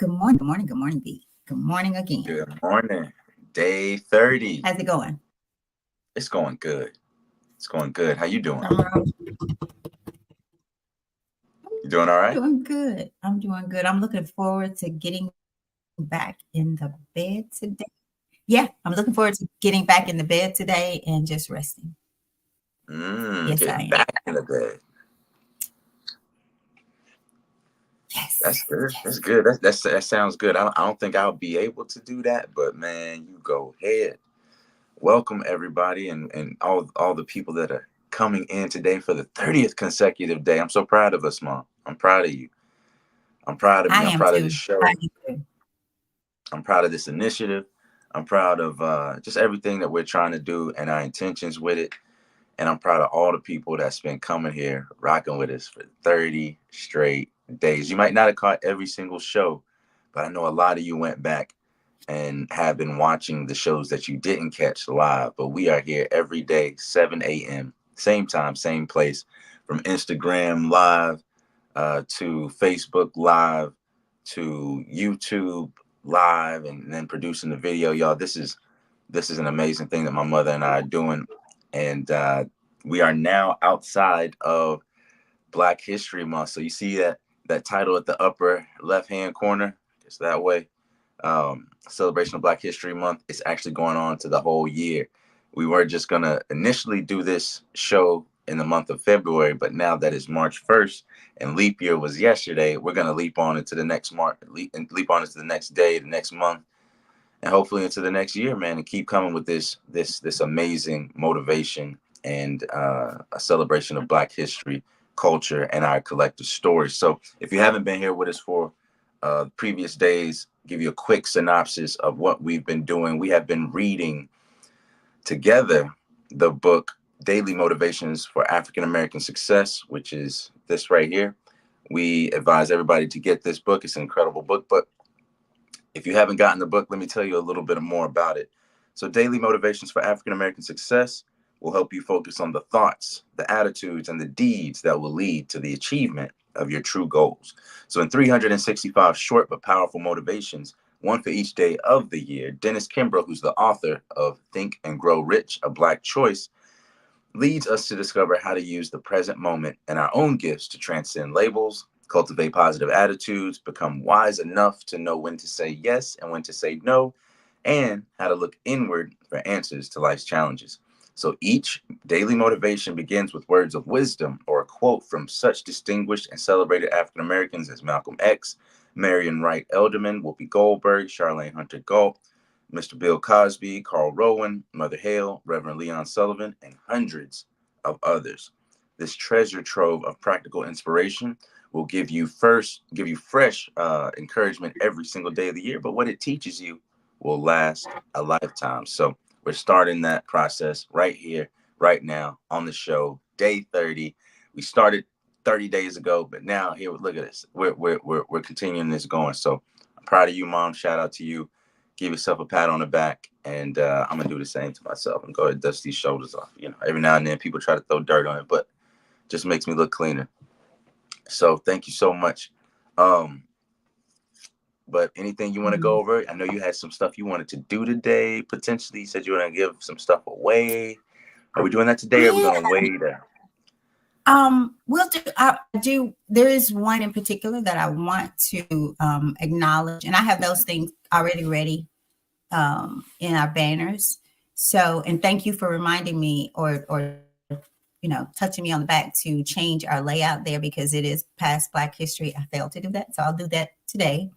Good morning, good morning, good morning, B. Good morning again. Good morning. Day 30. How's it going? It's going good. It's going good. How you doing? I'm You doing all right? doing good. I'm doing good. I'm looking forward to getting back in the bed today. Yeah, I'm looking forward to getting back in the bed today and just resting. Yes, I Getting am. back in the bed. That's Yes, good. That's yes. good. That sounds good. I don't think I'll be able to do that, but man, you go ahead. Welcome everybody and all the people that are coming in today for the 30th consecutive day. I'm so proud of us, Mom. I'm proud of you. I'm proud of I me. I'm am proud of this too. I show. am too. I'm proud of this initiative. I'm proud of just everything that we're trying to do and our intentions with it. And I'm proud of all the people that's been coming here, rocking with us for 30 straight days. You might not have caught every single show, but I know a lot of you went back and have been watching the shows that you didn't catch live. But we are here every day, 7 a.m., same time, same place, from Instagram Live to Facebook Live to YouTube Live, and then producing the video. Y'all, this is an amazing thing that my mother and I are doing. And we are now outside of Black History Month. So you see that title at the upper left-hand corner? It's that way. Celebration of Black History Month. It's actually going on to the whole year. We were just going to initially do this show in the month of February, but now that it's March 1st and leap year was yesterday, we're going to leap on into the next leap on into the next day, the next month, and hopefully into the next year, man, and keep coming with this amazing motivation and a celebration of Black history, culture, and our collective stories. So if you haven't been here with us for previous days, give you a quick synopsis of what we've been doing. We have been reading together the book Daily Motivations for African American Success, which is this right here. We advise everybody to get this book. It's an incredible book, but if you haven't gotten the book, let me tell you a little bit more about it. So, Daily Motivations for African American Success will help you focus on the thoughts, the attitudes, and the deeds that will lead to the achievement of your true goals. So, in 365 short but powerful motivations, one for each day of the year, Dennis Kimbro, who's the author of Think and Grow Rich, A Black Choice, leads us to discover how to use the present moment and our own gifts to transcend labels, cultivate positive attitudes, become wise enough to know when to say yes and when to say no, and how to look inward for answers to life's challenges. So each daily motivation begins with words of wisdom or a quote from such distinguished and celebrated African Americans as Malcolm X, Marion Wright Elderman, Whoopi Goldberg, Charlene Hunter Galt, Mr. Bill Cosby, Carl Rowan, Mother Hale, Reverend Leon Sullivan, and hundreds of others. This treasure trove of practical inspiration will give you fresh encouragement every single day of the year, but what it teaches you will last a lifetime. So we're starting that process right here, right now on the show, day 30. We started 30 days ago, but now here, look at this. We're continuing this going. So I'm proud of you, Mom. Shout out to you. Give yourself a pat on the back, and I'm gonna do the same to myself and go ahead and dust these shoulders off. You know, every now and then people try to throw dirt on it, but it just makes me look cleaner. So thank you so much. Um, but anything you want to go Mhm. over? I know you had some stuff you wanted to do today. Potentially, you said you want to give some stuff away. Are we doing that today? Or are we Yeah. gonna wait? We'll do. I do. There is one in particular that I want to acknowledge, and I have those things already ready in our banners. So, and thank you for reminding me, or touching me on the back to change our layout there because it is past Black History. I failed to do that, so I'll do that today.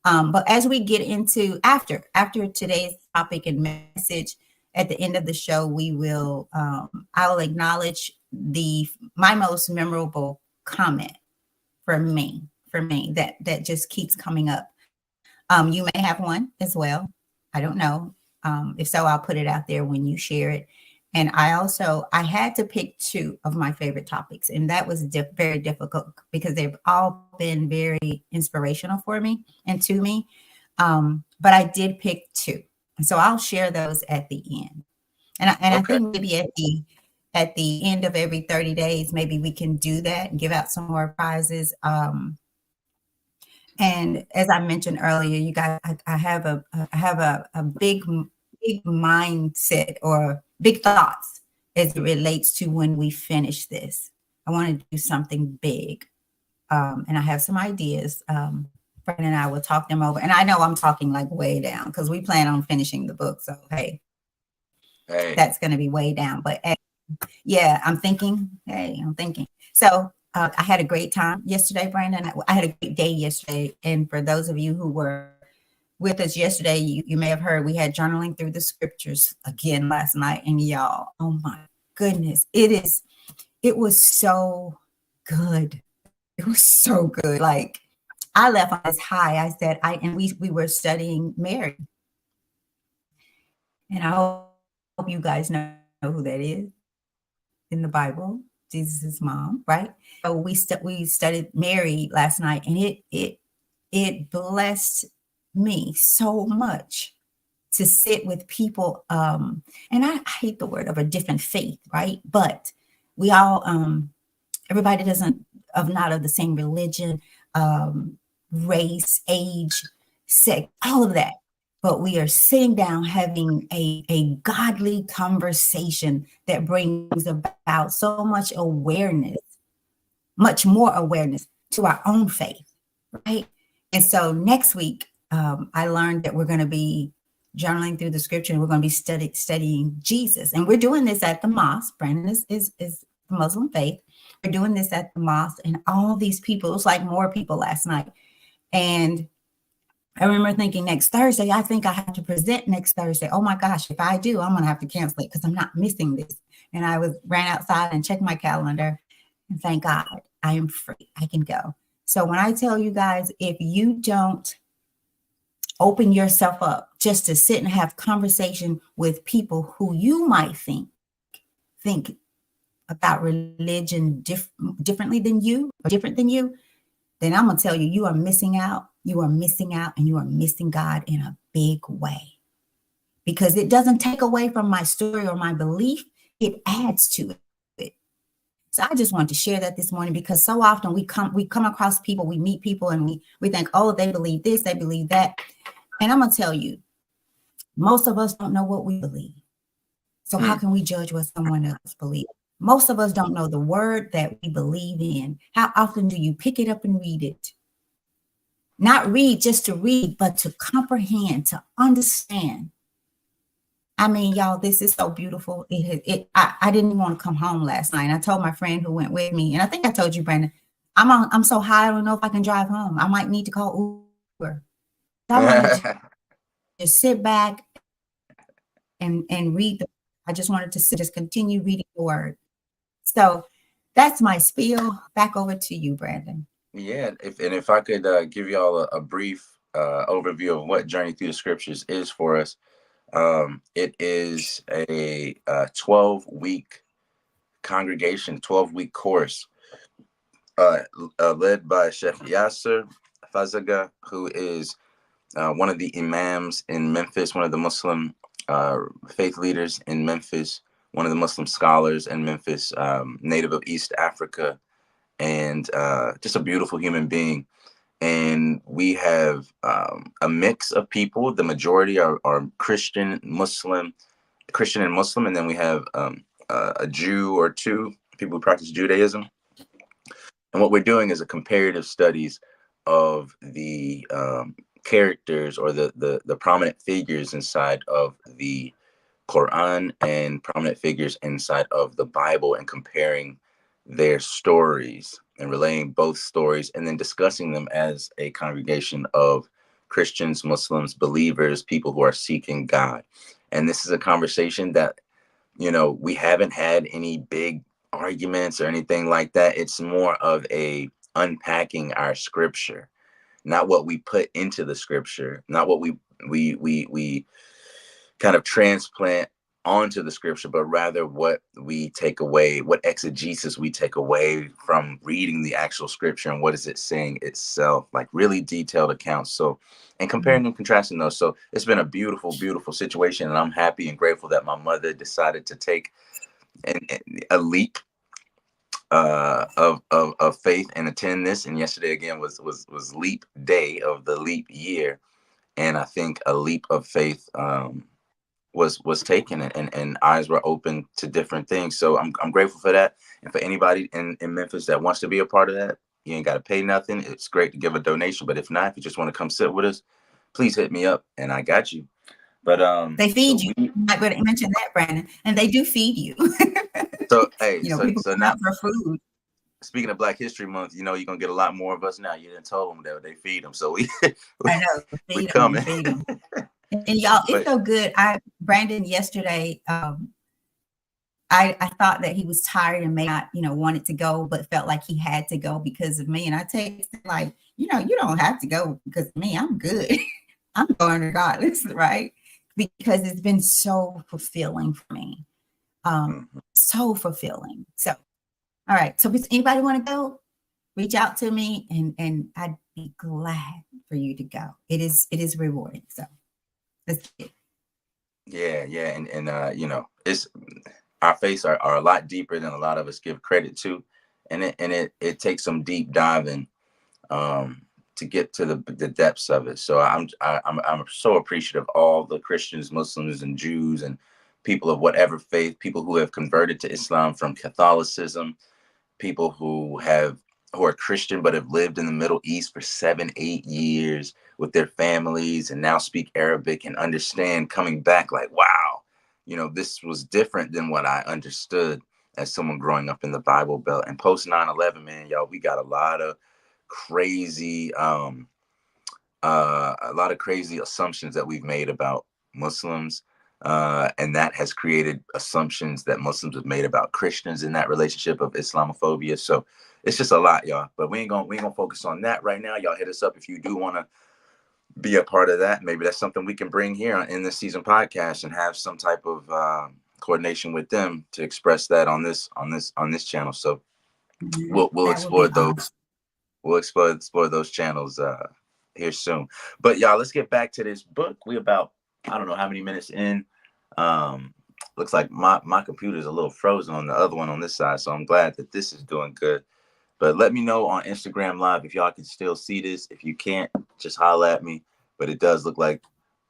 But as we get into after today's topic and message, at the end of the show, we will I will acknowledge the my most memorable comment for me that just keeps coming up. You may have one as well. I don't know. If so, I'll put it out there when you share it. And I had to pick two of my favorite topics, and that was very difficult because they've all been very inspirational for me and to me. But I did pick two, and so I'll share those at the end. And I Okay. think maybe at the end of every 30 days, maybe we can do that and give out some more prizes. And as I mentioned earlier, you guys, I have a big mindset or big thoughts as it relates to when we finish this. I want to do something big, and I have some ideas. Brandon and I will talk them over, and I know I'm talking like way down because we plan on finishing the book. So hey, Hey, that's going to be way down. But yeah, I'm thinking. Hey, I'm thinking. So I had a great time yesterday, Brandon. I had a great day yesterday. And for those of you who were with us yesterday, you may have heard we had journaling through the scriptures again last night. And y'all, oh my goodness, it was so good. It was so good. Like I left on this high. I said, we were studying Mary. And I hope you guys know who that is in the Bible, Jesus' mom, right? So we studied Mary last night, and it blessed me so much to sit with people. And I hate the word of a different faith, right? But we all everybody doesn't of not of the same religion, um, race, age, sex, all of that. But we are sitting down having a godly conversation that brings about so much awareness, much more awareness to our own faith, right? And so next week, I learned that we're going to be journaling through the scripture, and we're going to be studying Jesus. And we're doing this at the mosque. Brandon is the Muslim faith. We're doing this at the mosque, and all these people, it was like more people last night. And I remember thinking next Thursday, I think I have to present next Thursday. Oh my gosh, if I do, I'm going to have to cancel it because I'm not missing this. And ran outside and checked my calendar, and thank God I am free. I can go. So when I tell you guys, if you don't open yourself up just to sit and have conversation with people who you might think about religion differently than you or different than you, then I'm going to tell you, you are missing out. You are missing out, and you are missing God in a big way, because it doesn't take away from my story or my belief. It adds to it. So I just wanted to share that this morning, because so often we come across people, we meet people, and we think, oh, they believe this, they believe that. And I'm going to tell you, most of us don't know what we believe. So how can we judge what someone else believes? Most of us don't know the word that we believe in. How often do you pick it up and read it? Not read just to read, but to comprehend, to understand. I mean, y'all, this is so beautiful. I didn't want to come home last night. And I told my friend who went with me, and I think I told you, Brandon, I'm so high, I don't know if I can drive home. I might need to call Uber. I wanted to just sit back and read. I just wanted to just continue reading the word. So that's my spiel. Back over to you, Brandon. yeah. If I could give y'all a brief overview of what Journey Through the Scriptures is for us, it is a 12-week congregation, 12-week course led by Chef Yasser Fazaga, who is one of the imams in Memphis, one of the Muslim faith leaders in Memphis, one of the Muslim scholars in Memphis, native of East Africa, and just a beautiful human being. And we have a mix of people. The majority are Christian, Muslim, Christian and Muslim, and then we have a Jew or two, people who practice Judaism. And what we're doing is a comparative studies of the characters or the prominent figures inside of the Quran and prominent figures inside of the Bible, and comparing their stories and relaying both stories, and then discussing them as a congregation of Christians, Muslims, believers, people who are seeking God. And this is a conversation that, we haven't had any big arguments or anything like that. It's more of a unpacking our scripture, not what we put into the scripture, not what we kind of transplant onto the scripture, but rather what we take away, what exegesis we take away from reading the actual scripture, and what is it saying itself, like really detailed accounts. So, and comparing and contrasting those. So it's been a beautiful, beautiful situation, and I'm happy and grateful that my mother decided to take a leap of faith and attend this. And yesterday again was leap day of the leap year, and I think a leap of faith was taken, and eyes were open to different things. So I'm grateful for that. And for anybody in Memphis that wants to be a part of that, you ain't got to pay nothing. It's great to give a donation, but if not, if you just want to come sit with us, please hit me up and I got you. But They so feed you. we I better mention that, Brandon. And they do feed you. so hey, You know, people so come now out for food. speaking of Black History Month, you're gonna get a lot more of us now. You didn't tell them that they feed them, so we, I know. we Feed them, coming. feed them. And y'all, it's But so good. Brandon yesterday, I thought that he was tired and may not, wanted to go, but felt like he had to go because of me. And I texted like, you don't have to go because of me. I'm good. I'm going regardless, right? Because it's been so fulfilling for me. So fulfilling. So, all right. So if anybody want to go, reach out to me and I'd be glad for you to go. It is rewarding. So let's get it. yeah, and it's our faiths are a lot deeper than a lot of us give credit to, and it takes some deep diving to get to the depths of it. So I'm so appreciative of all the Christians, Muslims, and Jews, and people of whatever faith, people who have converted to Islam from Catholicism, people who are Christian but have lived in the Middle East for 7-8 years with their families and now speak Arabic and understand coming back like, wow, this was different than what I understood as someone growing up in the Bible Belt. And post 9/11, man, y'all, we got crazy a lot of crazy assumptions that we've made about Muslims, and that has created assumptions that Muslims have made about Christians in that relationship of Islamophobia. So it's just a lot, y'all. But we ain't gonna focus on that right now. Y'all hit us up if you do want to be a part of that. Maybe that's something we can bring here in this season podcast and have some type of coordination with them to express that on this channel. So we'll That would be explore awesome. those. We'll explore those channels here soon. But y'all, let's get back to this book. We about, I don't know how many minutes in. Looks like my computer is a little frozen on the other one on this side, so I'm glad that this is doing good. But let me know on Instagram Live if y'all can still see this. If you can't, just holla at me. But it does look like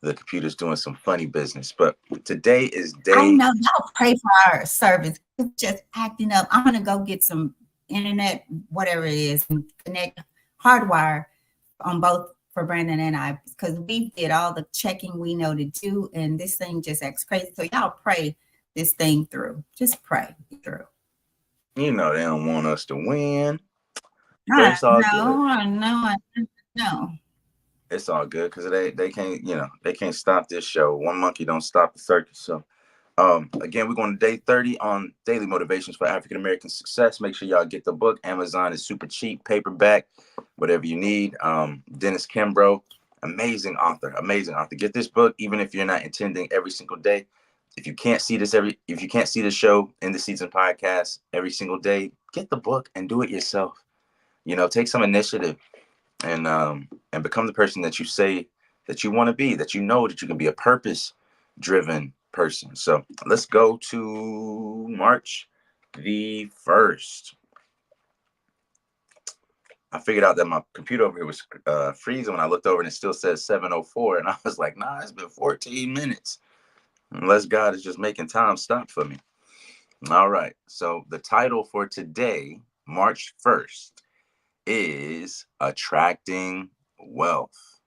the computer's doing some funny business. But today is I day. know y'all pray for our service. It's just acting up. I'm gonna go get some internet, whatever it is, and connect hardwire on both for Brandon and I because we did all the checking we know to do, and this thing just acts crazy. So y'all pray this thing through. Just pray through. They don't want us to win, but I it's all good. know, I know, I know. It's all good because they can't they can't stop this show. One monkey don't stop the circus. So again, we're going to day 30 on daily motivations for African American success. Make sure y'all get the book. Amazon is super cheap, paperback, whatever you need. Dennis Kimbro, amazing author. Get this book even if you're not attending every single day. If you can't see the show in the season podcast every single day, get the book and do it yourself. Take some initiative and become the person that you say that you want to be, that that you can be a purpose driven person. So let's go to March the 1st. I figured out that my computer over here was freezing when I looked over and it still says 7:04, and I was like, nah, it's been 14 minutes, unless God is just making time stop for me. All right, so the title for today, March 1st, is Attracting Wealth.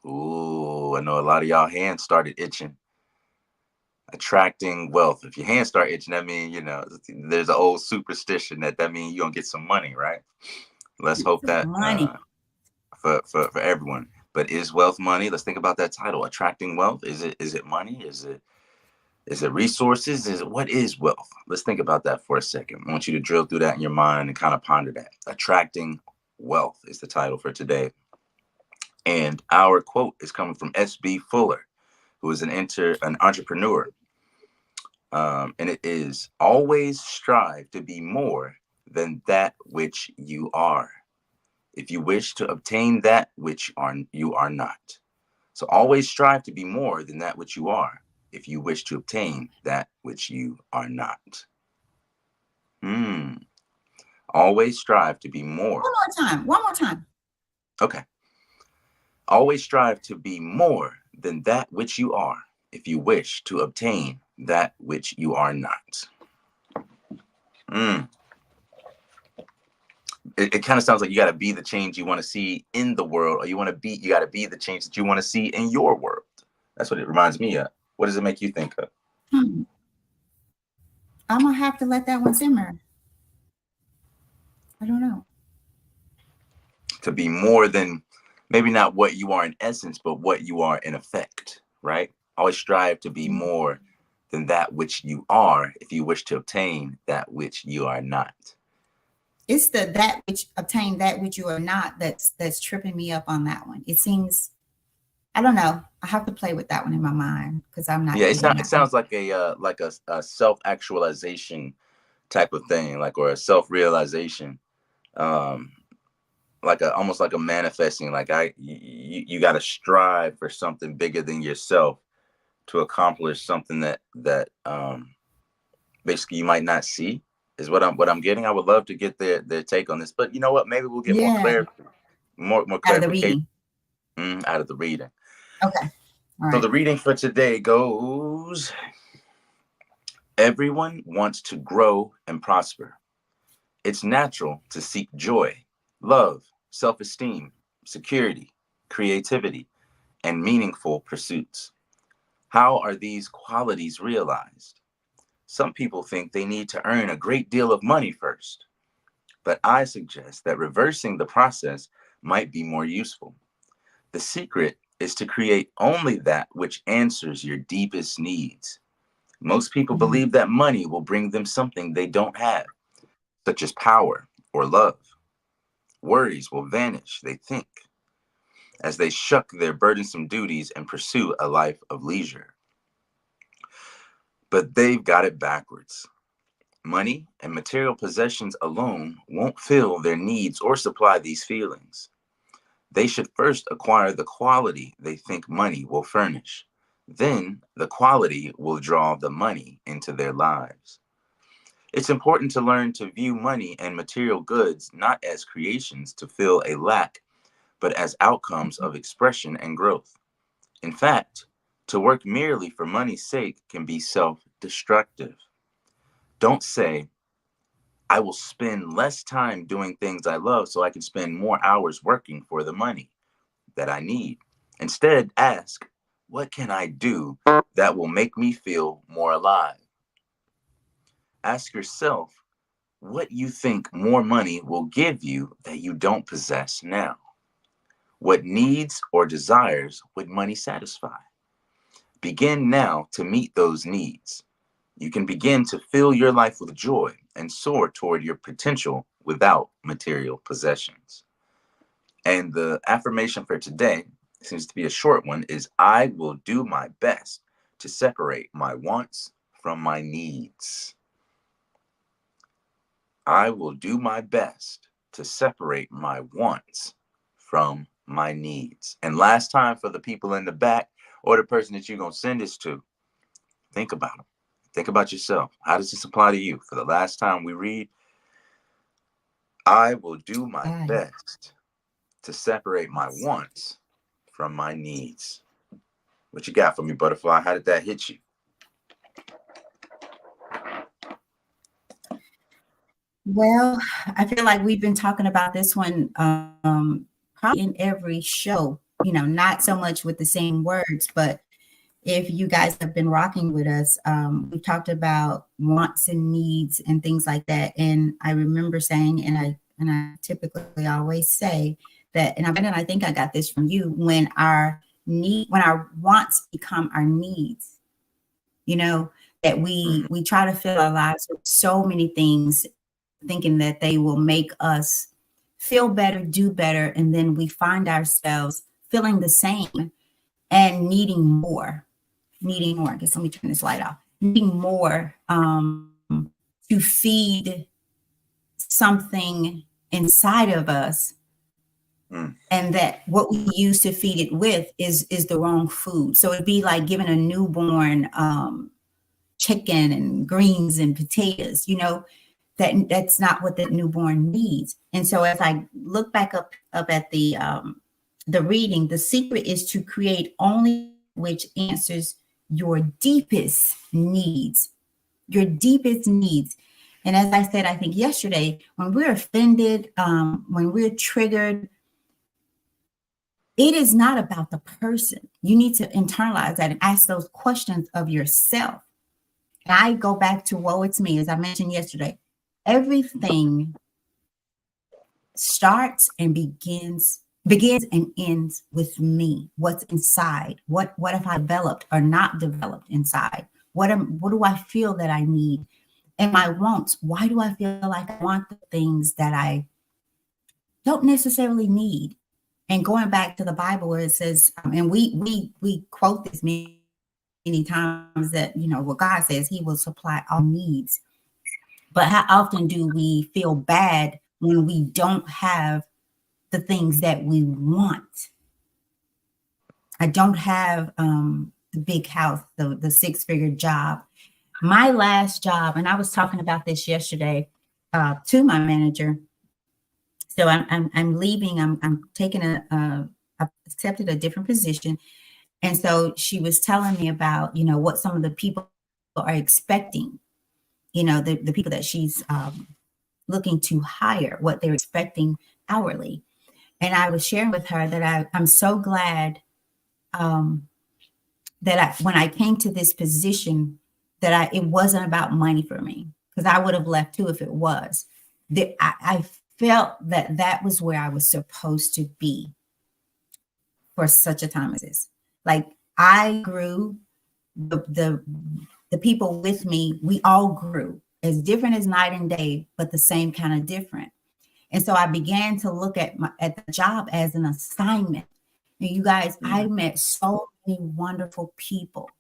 Ooh, I know a lot of y'all hands started itching. Attracting wealth. If your hands start itching, that means, there's an old superstition that means you're going to get some money, right? Let's hope that Money. for everyone. But is wealth money? Let's think about that title. Attracting wealth. Is it money? Is it resources? What is wealth? Let's think about that for a second. I want you to drill through that in your mind and kind of ponder that. Attracting wealth is the title for today. And our quote is coming from S.B. Fuller, who is an entrepreneur. And it is, always strive to be more than that which you are, if you wish to obtain that which you are not. So always strive to be more than that which you are, if you wish to obtain that which you are not. Hmm. Always strive to be more. One more time. One more time. Okay. Always strive to be more than that which you are, if you wish to obtain that which you are not. Mm. It kind of sounds like you got to be the change you want to see in the world, or you got to be the change that you want to see in your world. That's what it reminds me of. What does it make you think of? Hmm. I'm gonna have to let that one simmer. I don't know. To be more than maybe not what you are in essence, but what you are in effect, right? Always strive to be more than that which you are, if you wish to obtain that which you are not. It's the that which obtain that which you are not that's tripping me up on that one. It seems, I don't know. I have to play with that one in my mind because I'm not Yeah, getting it that one. sounds like a self actualization type of thing, like, or a self realization, um, like a almost like a manifesting. Like you got to strive for something bigger than yourself to accomplish something that basically you might not see. Is what I'm getting. I would love to get their take on this, but you know what? Maybe we'll get more Yeah, clarity, more out of the clarification reading. out of the reading. Okay. All So right. the reading for today goes: everyone wants to grow and prosper. It's natural to seek joy, love, self-esteem, security, creativity, and meaningful pursuits. How are these qualities realized? Some people think they need to earn a great deal of money first, but I suggest that reversing the process might be more useful. The secret is to create only that which answers your deepest needs. Most people Mhm. believe that money will bring them something they don't have, such as power or love. Worries will vanish, they think, as they shuck their burdensome duties and pursue a life of leisure. But they've got it backwards. Money and material possessions alone won't fill their needs or supply these feelings. They should first acquire the quality they think money will furnish. Then the quality will draw the money into their lives. It's important to learn to view money and material goods not as creations to fill a lack, but as outcomes of expression and growth. In fact, to work merely for money's sake can be self destructive. Don't say, I will spend less time doing things I love so I can spend more hours working for the money that I need. Instead, ask, what can I do that will make me feel more alive? Ask yourself what you think more money will give you that you don't possess now. What needs or desires would money satisfy? Begin now to meet those needs. You can begin to fill your life with joy and soar toward your potential without material possessions. And the affirmation for today seems to be a short one is I will do my best to separate my wants from my needs. I will do my best to separate my wants from my needs. And last time, for the people in the back or the person that you're going to send this to, think about them. Think about yourself. How does this apply to you? For the last time we read, I will do my Got it. best to separate my wants from my needs. What you got for me, butterfly? How did that hit you? Well, I feel like we've been talking about this one probably in every show, not so much with the same words, but if you guys have been rocking with us, we've talked about wants and needs and things like that. And I remember saying, and I typically always say that, and I think I got this from you, when our wants become our needs, that Mhm. we try to fill our lives with so many things, thinking that they will make us feel better, do better, and then we find ourselves feeling the same and needing more. I guess let me turn this light off. Needing more to feed something inside of us, Mm. and that what we use to feed it with is the wrong food. So it'd be like giving a newborn chicken and greens and potatoes. that's not what the newborn needs. And so as I look back up at the reading, the secret is to create only which answers your deepest needs, your deepest needs. And as I said, I think yesterday, when we're offended, when we're triggered, it is not about the person. You need to internalize that and ask those questions of yourself. And I go back to woe it's me, as I mentioned yesterday. Everything starts and begins and ends with me. What's inside? What have I developed or not developed inside? What do I feel that I need? And my wants. Why do I feel like I want the things that I don't necessarily need? And going back to the Bible where it says, and we quote this many times, that, you know, what God says, he will supply all needs. But how often do we feel bad when we don't have the things that we want? I don't have the big house, the six-figure job. My last job, and I was talking about this yesterday to my manager. So I'm leaving. I'm taking I've accepted a different position, and so she was telling me about, you know, what some of the people are expecting. You know, the people that she's looking to hire, what they're expecting hourly. And I was sharing with her that I'm so glad that when I came to this position, that it wasn't about money for me, because I would have left too if it was. I felt that was where I was supposed to be for such a time as this. Like, I grew, the people with me, we all grew, as different as night and day, but the same kind of different. And so I began to look at the job as an assignment. And you guys, I met so many wonderful people,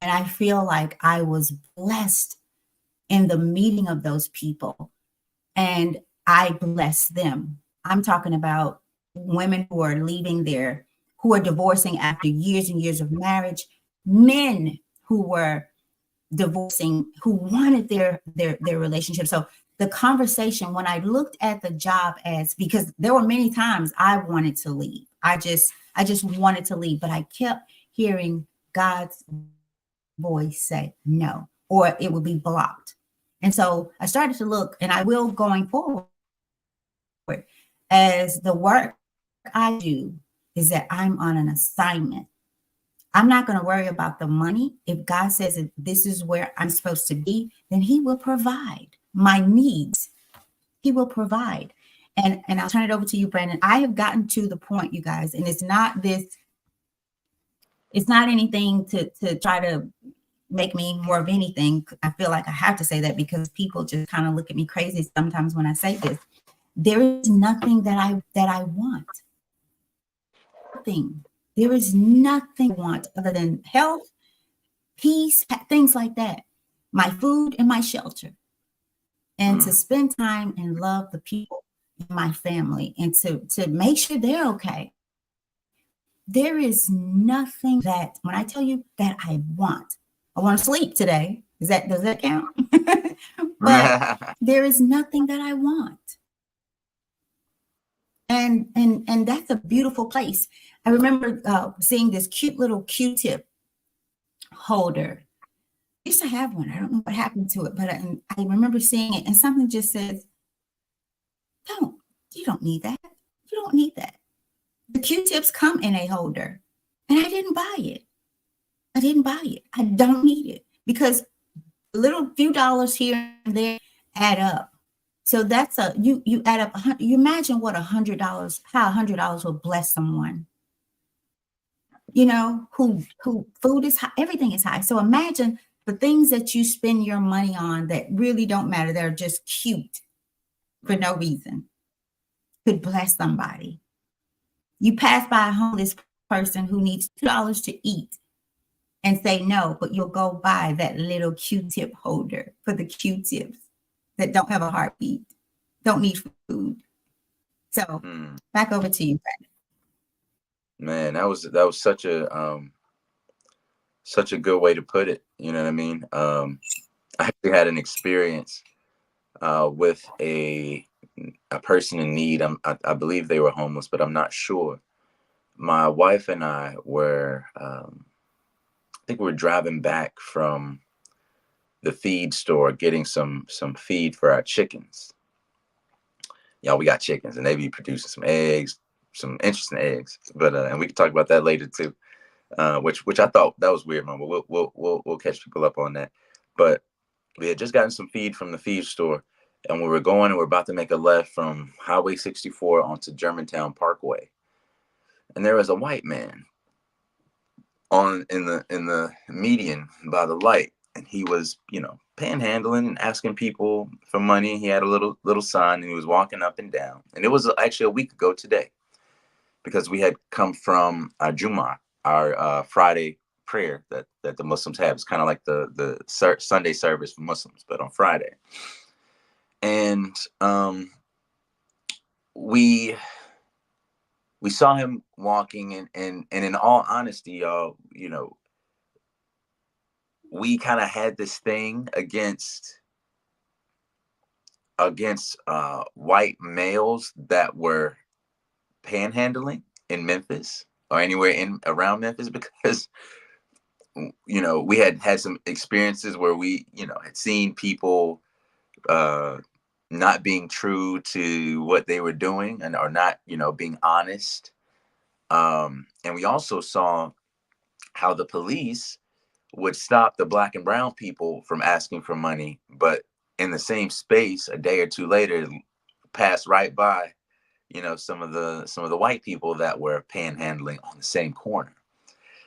and I feel like I was blessed in the meeting of those people, and I bless them. I'm talking about women who are leaving who are divorcing after years and years of marriage, men who were divorcing, who wanted their relationship. So the conversation, when I looked at the job as, because there were many times I wanted to leave. I just wanted to leave, but I kept hearing God's voice say no, or it would be blocked. And so I started to look, and I will going forward, as the work I do is that I'm on an assignment. I'm not going to worry about the money. If God says that this is where I'm supposed to be, then he will provide my needs. He will provide. And I'll turn it over to you, Brandon. I have gotten to the point, you guys, and it's not anything to try to make me more of anything. I feel like I have to say that because people just kind of look at me crazy sometimes when I say this. There is nothing that I want. Nothing. There is nothing I want other than health, peace, things like that. My food and my shelter. And to spend time and love the people in my family, and to make sure they're okay. There is nothing that, when I tell you that I want to sleep today. Does that count? But there is nothing that I want. And that's a beautiful place. I remember seeing this cute little Q-tip holder. I used to have one. I don't know what happened to it, but I remember seeing it, and something just says, you don't need that. You don't need that. The Q-tips come in a holder, and I didn't buy it. I don't need it, because little few dollars here and there add up. So that's you add up. You imagine what $100, how $100 will bless someone, you know, who food is high, everything is high. So imagine the things that you spend your money on that really don't matter. They're just cute for no reason, could bless somebody. You pass by a homeless person who needs $2 to eat and say no, but you'll go buy that little Q-tip holder for the Q-tips that don't have a heartbeat, don't need food. So back over to you, Brandon. Man, that was such a good way to put it. You know what I mean? I actually had an experience with a person in need. I believe they were homeless, but I'm not sure. My wife and I were, I think we were driving back from the feed store, getting some feed for our chickens. Y'all, we got chickens, and they be producing some eggs, some interesting eggs. But and we can talk about that later too. Which I thought that was weird, man. But we'll catch people up on that. But we had just gotten some feed from the feed store, and we were going, and we're about to make a left from Highway 64 onto Germantown Parkway, and there was a white man on in the median by the light, and he was, panhandling and asking people for money. He had a little sign, and he was walking up and down. And it was actually a week ago today, because we had come from Jumu'ah, our Friday prayer that the Muslims have. It's kind of like the Sunday service for Muslims, but on Friday. And we saw him walking, and in all honesty, y'all, we kind of had this thing against white males that were panhandling in Memphis or anywhere in around Memphis, because we had some experiences where we had seen people not being true to what they were doing, and or not being honest, and we also saw how the police would stop the black and brown people from asking for money, but in the same space a day or two later pass right by some of the white people that were panhandling on the same corner.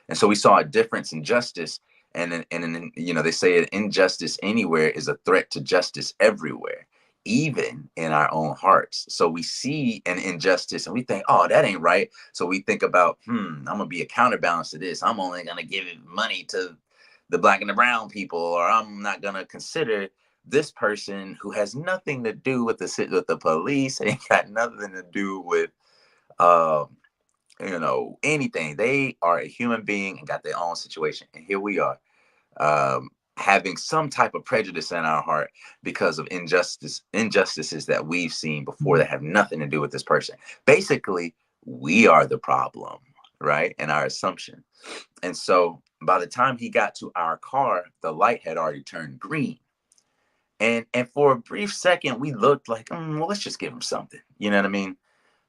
And so we saw a difference in justice, and they say an injustice anywhere is a threat to justice everywhere, even in our own hearts. So we see an injustice and we think, oh, that ain't right. So we think about, I'm gonna be a counterbalance to this. I'm only gonna give money to the black and the brown people, or I'm not gonna consider this person who has nothing to do with the police, ain't got nothing to do with anything. They are a human being and got their own situation. And here we are, having some type of prejudice in our heart because of injustices that we've seen before that have nothing to do with this person. Basically, we are the problem, right? And our assumption. And so by the time he got to our car, the light had already turned green. And for a brief second, we looked like, well, let's just give him something. You know what I mean?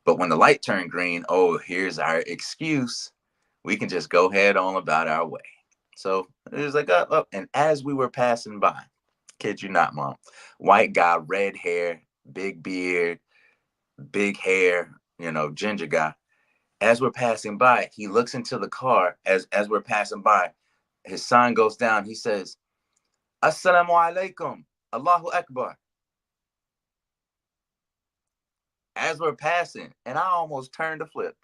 But when the light turned green, oh, here's our excuse. We can just go head on about our way. So it was like, up. And as we were passing by, kid you not, Mom, white guy, red hair, big beard, big hair, ginger guy. As we're passing by, he looks into the car. As we're passing by, his sign goes down. He says, Assalamu alaikum, Allahu Akbar. As we're passing, and I almost turned to flip.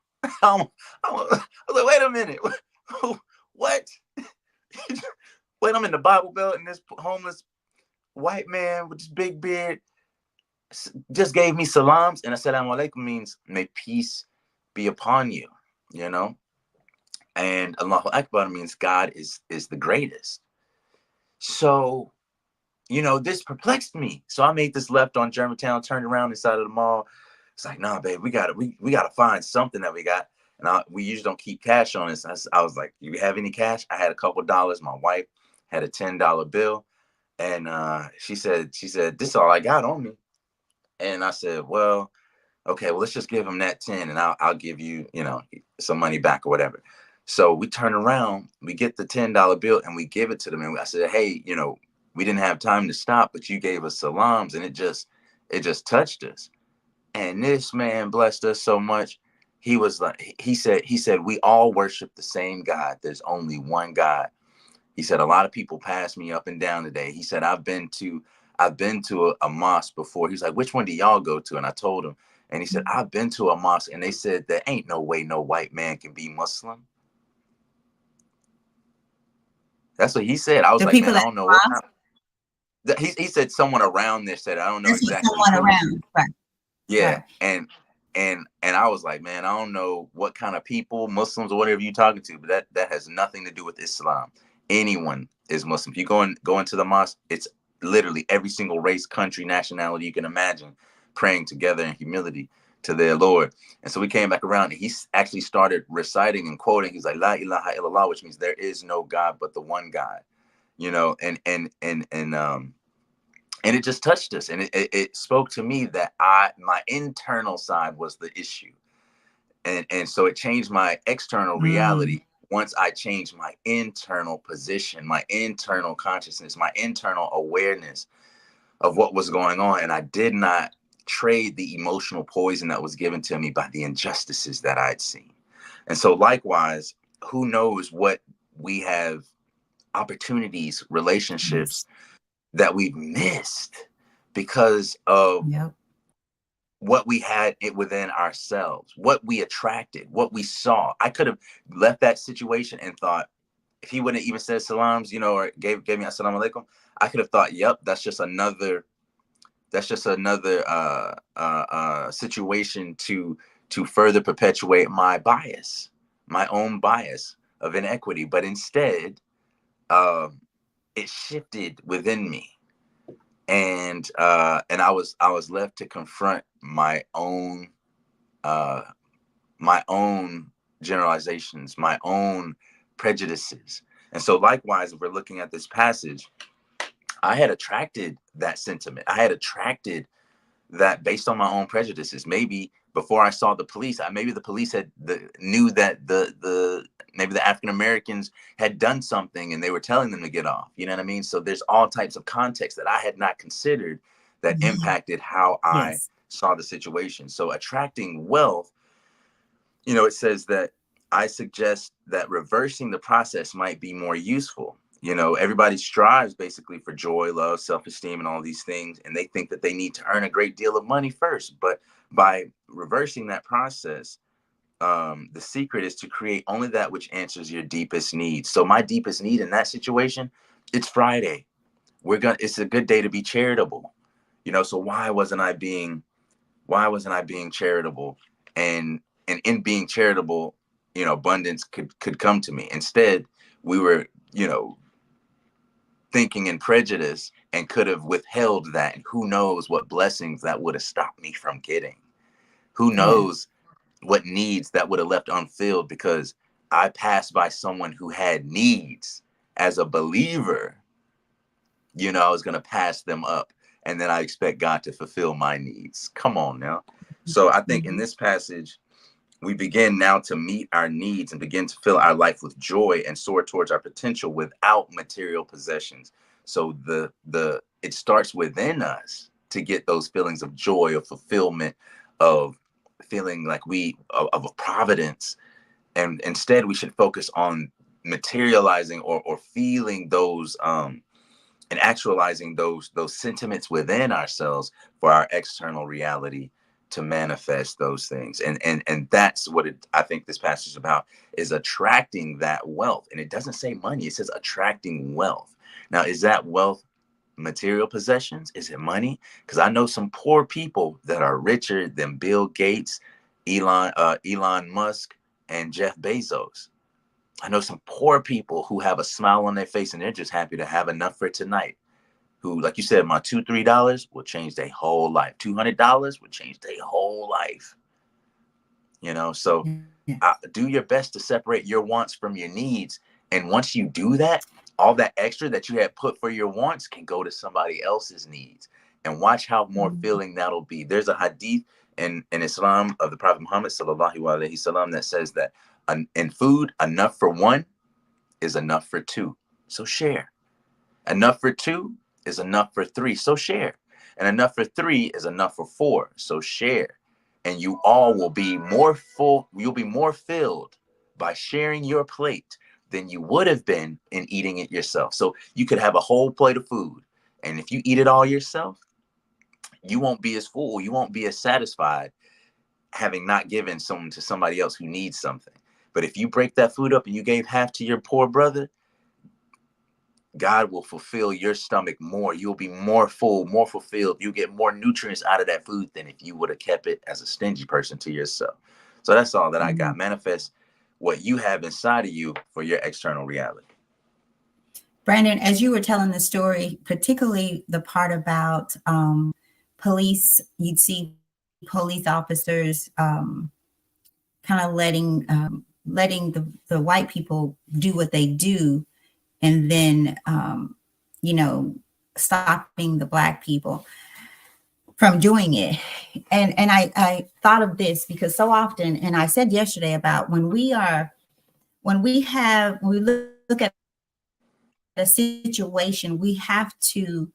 I was like, wait a minute. What? Wait, I'm in the Bible Belt, and this homeless white man with this big beard just gave me salams, and assalamu alaikum means may peace be upon you, and Allahu Akbar means God is the greatest. So, this perplexed me. So I made this left on Germantown, turned around inside of the mall. It's like, nah, babe, we gotta find something that we got. And we usually don't keep cash on us. I was like, you have any cash? I had a couple dollars. My wife had a $10 bill. And she said, this is all I got on me. And I said, well, okay, well, let's just give him that 10 and I'll give you, some money back or whatever. So we turn around, we get the $10 bill and we give it to them. And I said, hey, we didn't have time to stop, but you gave us salams, and it just touched us. And this man blessed us so much. He was like, he said, we all worship the same God. There's only one God. He said, a lot of people pass me up and down today. He said, I've been to a mosque before. He's like, which one do y'all go to? And I told him, and he said, I've been to a mosque, and they said, there ain't no way no white man can be Muslim. That's what he said. I was like, man, I don't know what kind of, he said someone around there said, I don't know exactly. Someone around, right? Yeah. Right. And I was like, man, I don't know what kind of people, Muslims or whatever you're talking to, but that has nothing to do with Islam. Anyone is Muslim. If you go into the mosque, it's literally every single race, country, nationality you can imagine praying together in humility to their Lord. And so we came back around and he actually started reciting and quoting. He's like, La ilaha illallah, which means there is no God but the one God, you know, and it just touched us. And it spoke to me that my internal side was the issue. And so it changed my external reality once I changed my internal position, my internal consciousness, my internal awareness of what was going on. And I did not trade the emotional poison that was given to me by the injustices that I'd seen. And so likewise, who knows what we have, opportunities, relationships that we've missed because of what we had it within ourselves, what we attracted, what we saw. I could have left that situation and thought, if he wouldn't even said salams, you know, or gave me assalamu alaikum, I could have thought, yep, that's just another situation to further perpetuate my bias, my own bias of inequity. But instead, it shifted within me. And I was left to confront my own generalizations, my own prejudices. And so likewise, if we're looking at this passage, I had attracted that sentiment. I had attracted that based on my own prejudices. Maybe before I saw the police, maybe the police knew that maybe the African Americans had done something and they were telling them to get off. You know what I mean? So there's all types of context that I had not considered that impacted how I saw the situation. So attracting wealth, you know, it says that I suggest that reversing the process might be more useful. You know, everybody strives basically for joy, love, self-esteem, and all these things. And they think that they need to earn a great deal of money first. But by reversing that process, the secret is to create only that which answers your deepest needs. So my deepest need in that situation, it's Friday. It's a good day to be charitable. You know, so why wasn't I being charitable? And in being charitable, you know, abundance could come to me. Instead, we were, you know, thinking in prejudice and could have withheld that. And who knows what blessings that would have stopped me from getting. Who knows what needs that would have left unfilled because I passed by someone who had needs. As a believer, you know, I was going to pass them up. And then I expect God to fulfill my needs. Come on now. So I think in this passage, we begin now to meet our needs and begin to fill our life with joy and soar towards our potential without material possessions. So it starts within us to get those feelings of joy, of fulfillment, of feeling like of a providence. And instead we should focus on materializing or feeling those and actualizing those sentiments within ourselves for our external reality to manifest those things. And that's what I think this passage is about, is attracting that wealth. And it doesn't say money, it says attracting wealth. Now, is that wealth material possessions? Is it money? Because I know some poor people that are richer than Bill Gates, Elon Musk, and Jeff Bezos. I know some poor people who have a smile on their face and they're just happy to have enough for tonight. Who, like you said, my $2-3 will change their whole life. $200 will change their whole life. You know, so do your best to separate your wants from your needs. And once you do that, all that extra that you had put for your wants can go to somebody else's needs. And watch how more filling that'll be. There's a hadith in Islam of the Prophet Muhammad sallallahu alaihi wasallam that says that in food, enough for one is enough for two. So share. Enough for two is enough for three. So share. And enough for three is enough for four. So share. And you all will be more full. You'll be more filled by sharing your plate than you would have been in eating it yourself. So you could have a whole plate of food. And if you eat it all yourself, you won't be as full. You won't be as satisfied having not given some to somebody else who needs something. But if you break that food up and you gave half to your poor brother, God will fulfill your stomach more. You'll be more full, more fulfilled. You get more nutrients out of that food than if you would have kept it as a stingy person to yourself. So that's all that I got. Manifest what you have inside of you for your external reality. Brandon, as you were telling the story, particularly the part about police, you'd see police officers kind of letting the white people do what they do, and then you know, stopping the black people from doing it. And I thought of this because so often, and I said yesterday about when we look at a situation, we have to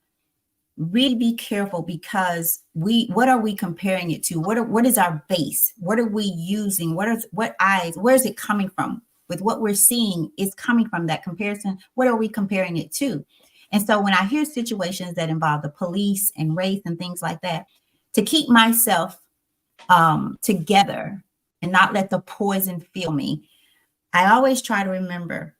really be careful, because what are we comparing it to? What is our base? What are we using? Where is it coming from? With what we're seeing is coming from that comparison. What are we comparing it to? And so when I hear situations that involve the police and race and things like that, to keep myself together and not let the poison fill me, I always try to remember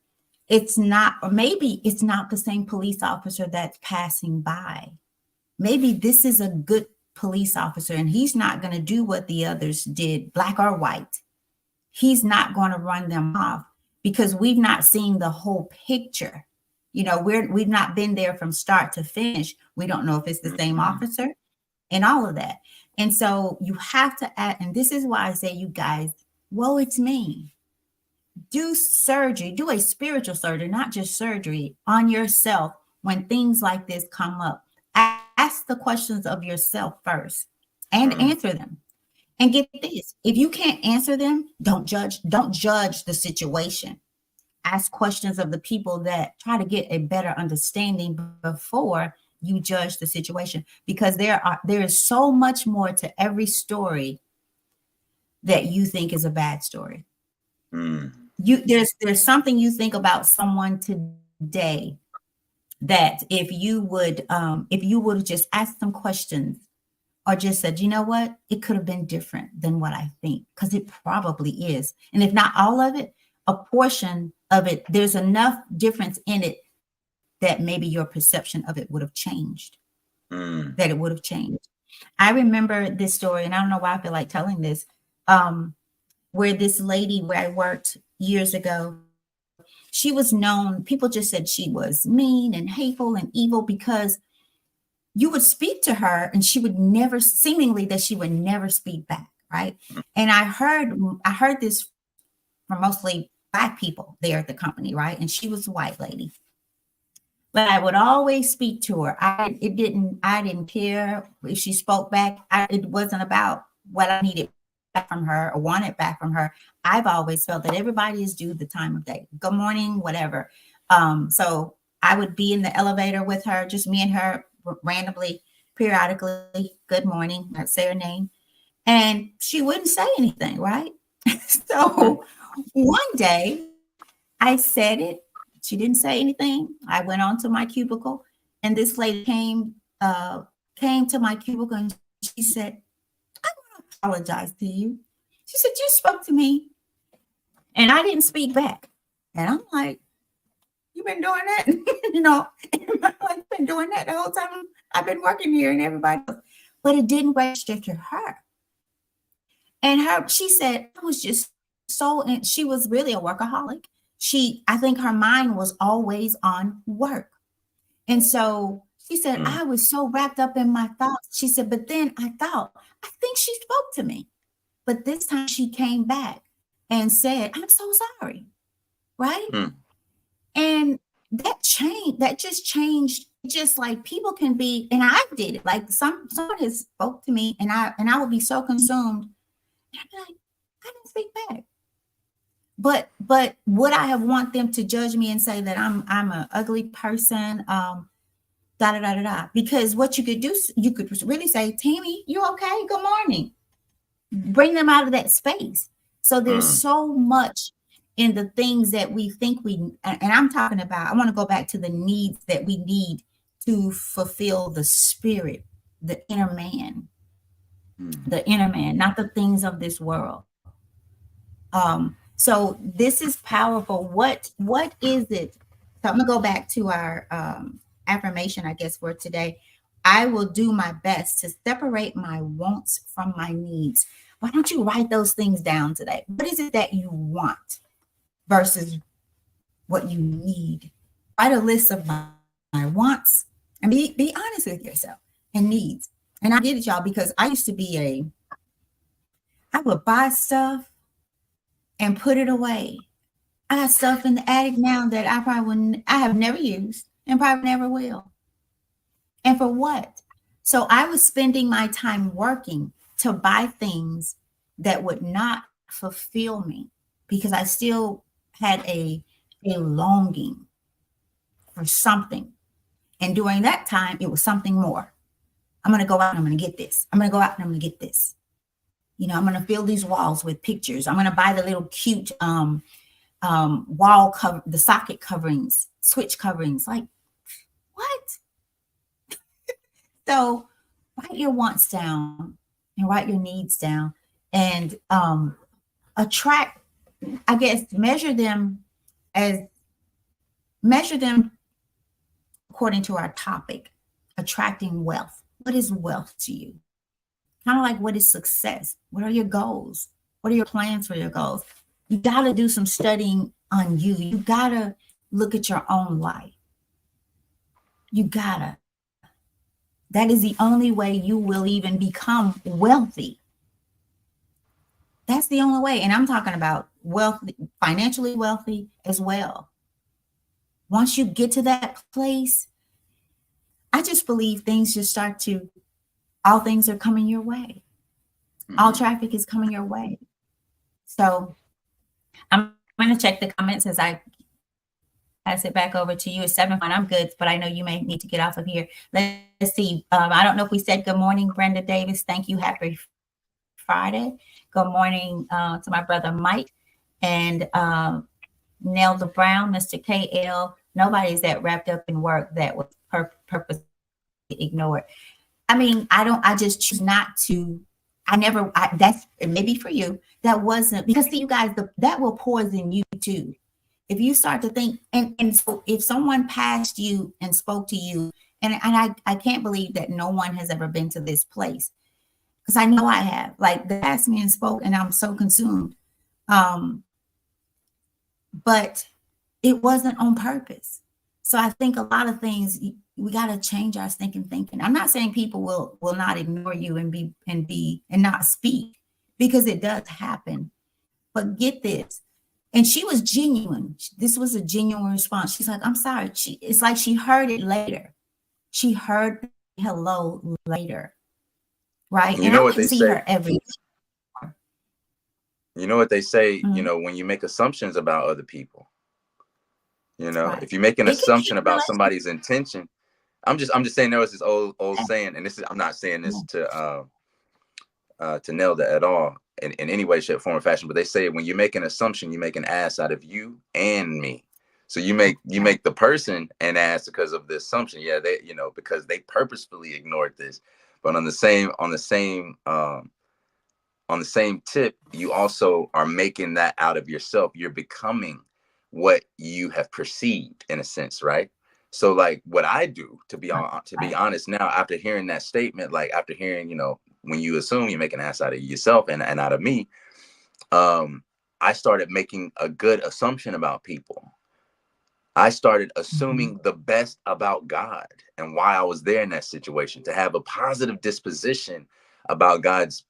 it's not, or maybe it's not the same police officer that's passing by. Maybe this is a good police officer and he's not going to do what the others did, black or white. He's not going to run them off because we've not seen the whole picture. You know, we've not been there from start to finish. We don't know if it's the same officer and all of that. And so you have to act, and this is why I say, you guys, woe it's me. Do surgery, do a spiritual surgery, not just surgery, on yourself when things like this come up. Ask the questions of yourself first and answer them. And get this, if you can't answer them, don't judge the situation. Ask questions of the people that try to get a better understanding before you judge the situation, because there is so much more to every story that you think is a bad story. There's something you think about someone today that if you would have just asked some questions, or just said, you know what, it could have been different than what I think, because it probably is. And if not all of it, a portion of it, there's enough difference in it that maybe your perception of it would have changed. That it would have changed. I remember this story, and I don't know why I feel like telling this, where this lady where I worked years ago, she was known, people just said she was mean and hateful and evil because you would speak to her and she would never speak back, right? And I heard this from mostly Black people there at the company, right? And she was a white lady. But I would always speak to her. I didn't care if she spoke back. It wasn't about what I needed back from her or wanted back from her. I've always felt that everybody is due the time of day. Good morning, whatever. So I would be in the elevator with her, just me and her, randomly, periodically, good morning, I'd say her name. And she wouldn't say anything, right? So one day I said it. She didn't say anything. I went on to my cubicle, and this lady came to my cubicle, and she said, I want to apologize to you. She said, you spoke to me and I didn't speak back. And I'm like, you've been doing that? I've been doing that the whole time I've been working here and everybody else. But it didn't register to her. And she said, I was just and she was really a workaholic. I think her mind was always on work. And so she said, I was so wrapped up in my thoughts. She said, but then I think she spoke to me. But this time she came back and said, I'm so sorry. Right? And that just changed. Just like people can be, and I did it. Like someone has spoke to me, and I would be so consumed. And I'd be like, I didn't speak back. But would I have want them to judge me and say that I'm an ugly person? Because what you could do, you could really say, Tammy, you okay? Good morning. Bring them out of that space. So there's so much in the things that we think and I'm talking about, I want to go back to the needs that we need to fulfill the spirit, the inner man, not the things of this world. So this is powerful. What is it? So I'm gonna go back to our affirmation, I guess, for today. I will do my best to separate my wants from my needs. Why don't you write those things down today? What is it that you want versus what you need? Write a list of my wants and be honest with yourself and needs. And I get it, y'all, because I used to be I would buy stuff and put it away. I got stuff in the attic now that I probably wouldn't, I have never used and probably never will. And for what? So I was spending my time working to buy things that would not fulfill me because I still had a longing for something. And during that time, it was something more. I'm going to go out and I'm going to get this. I'm going to go out and I'm going to get this. You know, I'm going to fill these walls with pictures. I'm going to buy the little cute wall cover, the socket coverings, switch coverings. Like, what? So write your wants down and write your needs down and attract, I guess, measure them according to our topic, attracting wealth. What is wealth to you? Kind of like, what is success? What are your goals? What are your plans for your goals? You got to do some studying on you. You got to look at your own life. You got to. That is the only way you will even become wealthy. That's the only way. And I'm talking about wealthy, financially wealthy as well. Once you get to that place, I just believe things just start to, all things are coming your way. All traffic is coming your way. So I'm going to check the comments as I pass it back over to you. It's 7:01. I'm good, but I know you may need to get off of here. Let's see. I don't know if we said good morning, Brenda Davis. Thank you. Happy Friday. Good morning to my brother Mike and Nelda Brown, Mr. KL. Nobody's that wrapped up in work that was purposely ignored. I mean, I just choose not to. That's maybe for you. That wasn't because see, you guys, that will poison you too. If you start to think, and so if someone passed you and spoke to you, and I can't believe that no one has ever been to this place because I know I have. Like they asked me and spoke, and I'm so consumed. But it wasn't on purpose. So I think a lot of things we got to change our thinking. I'm not saying people will not ignore you and not speak because it does happen. But get this. And she was genuine. This was a genuine response. She's like, I'm sorry. It's like she heard it later. She heard hello later. Right. You know what they see say? her every. You know what they say, you know, when you make assumptions about other people, you know, Right. If you make an assumption about somebody's intention, I'm just saying there was this old saying, and I'm not saying this to Nelda at all in any way, shape, form, or fashion, but they say when you make an assumption, you make an ass out of you and me. So you make the person an ass because of the assumption. Yeah, they, you know, because they purposefully ignored this. But on the same tip, you also are making that out of yourself. You're becoming what you have perceived in a sense, right? So like what I do, to be honest now, after hearing that statement, like after hearing, you know, when you assume you make an ass out of yourself and out of me, I started making a good assumption about people. I started assuming the best about God and why I was there in that situation, to have a positive disposition about God's